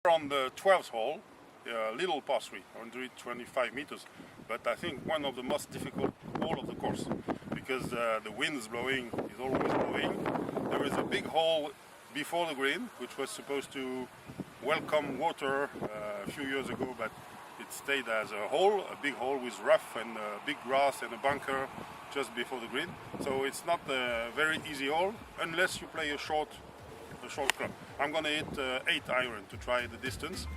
On the 12th hole, little par 3, 125 meters, but I think one of the most difficult hole of the course because the wind is blowing, is always blowing. There is a big hole before the green which was supposed to welcome water a few years ago, but it stayed as a hole, a big hole with rough and big grass and a bunker just before the green. So it's not a very easy hole unless you play a short club. I'm gonna hit 8 iron to try the distance.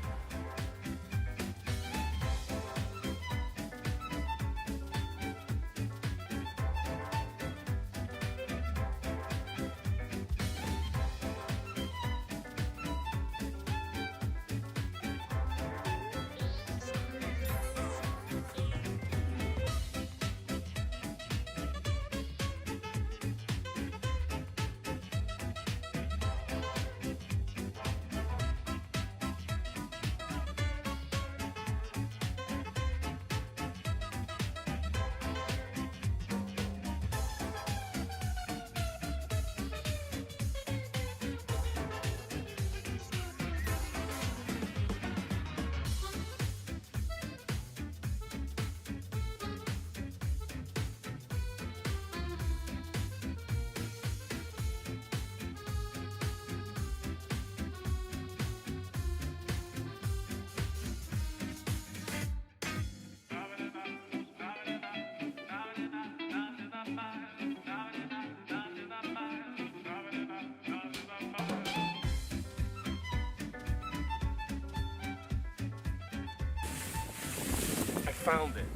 Found it.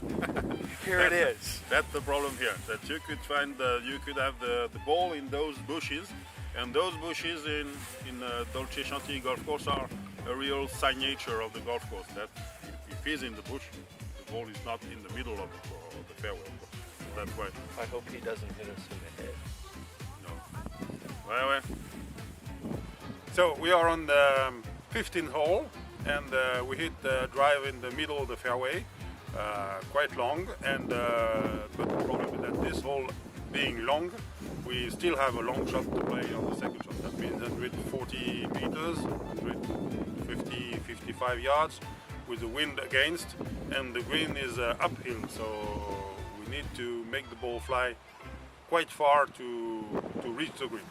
Here it is. That's the problem here. That you could find, you could have the ball in those bushes, and those bushes in Dolce Chantilly golf course are a real signature of the golf course. That if he's in the bush, the ball is not in the middle of the fairway. Of course. So that's why. I hope he doesn't hit us in the head. No. Well. So we are on the 15th hole, and we hit the drive in the middle of the fairway. Quite long, and but the problem is that this hole being long, we still have a long shot to play on the second shot. That means 140 meters, 150, 55 yards with the wind against, and the green is uphill, so we need to make the ball fly quite far to reach the green.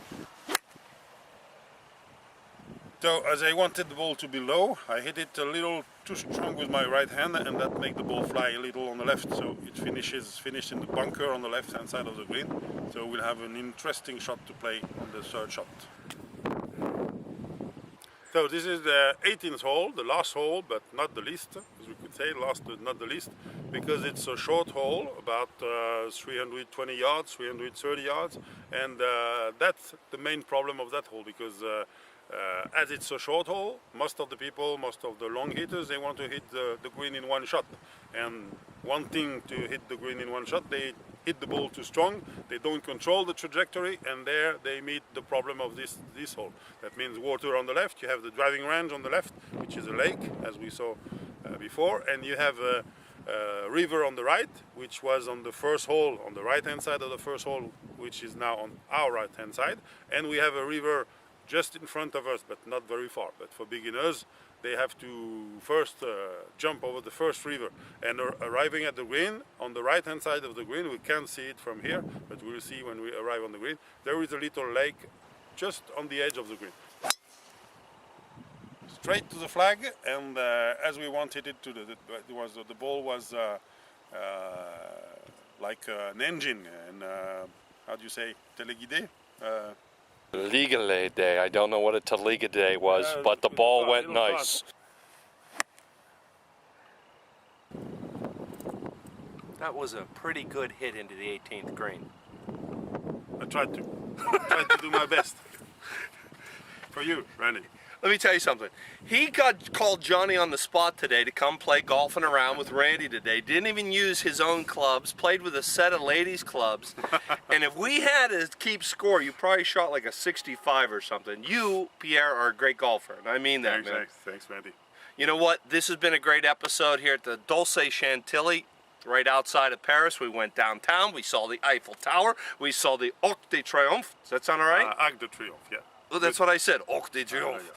So as I wanted the ball to be low, I hit it a little too strong with my right hand, and that made the ball fly a little on the left. So it finished in the bunker on the left hand side of the green. So we'll have an interesting shot to play on the third shot. So this is the 18th hole, the last hole, but not the least, as we could say, last but not the least, because it's a short hole, about 320 yards, 330 yards, and that's the main problem of that hole, because as it's a short hole, most of the long hitters, they want to hit the green in one shot. And wanting to hit the green in one shot, they hit the ball too strong, they don't control the trajectory, and there they meet the problem of this hole. That means water on the left, you have the driving range on the left, which is a lake, as we saw before, and you have a river on the right, which was on the first hole, on the right-hand side of the first hole, which is now on our right-hand side, and we have a river just in front of us, but not very far. But for beginners, they have to first jump over the first river. And arriving at the green, on the right-hand side of the green, we can't see it from here, but we'll see when we arrive on the green, there is a little lake just on the edge of the green. Straight to the flag, and as we wanted it to, the ball was like an engine, and how do you say, téléguidé? Legally day. I don't know what a Taliga day was, but the ball went nice. That was a pretty good hit into the 18th green. I tried to do my best. For you, Randy. Let me tell you something. He called Johnny on the spot today to come play golfing around with Randy today. Didn't even use his own clubs. Played with a set of ladies' clubs. And if we had to keep score, you probably shot like a 65 or something. You, Pierre, are a great golfer, and I mean that, man. Thanks, Randy. You know what? This has been a great episode here at the Dolce Chantilly, right outside of Paris. We went downtown. We saw the Eiffel Tower. We saw the Arc de Triomphe. Does that sound all right? Arc de Triomphe, yeah. Well, that's what I said, Arc de Triomphe.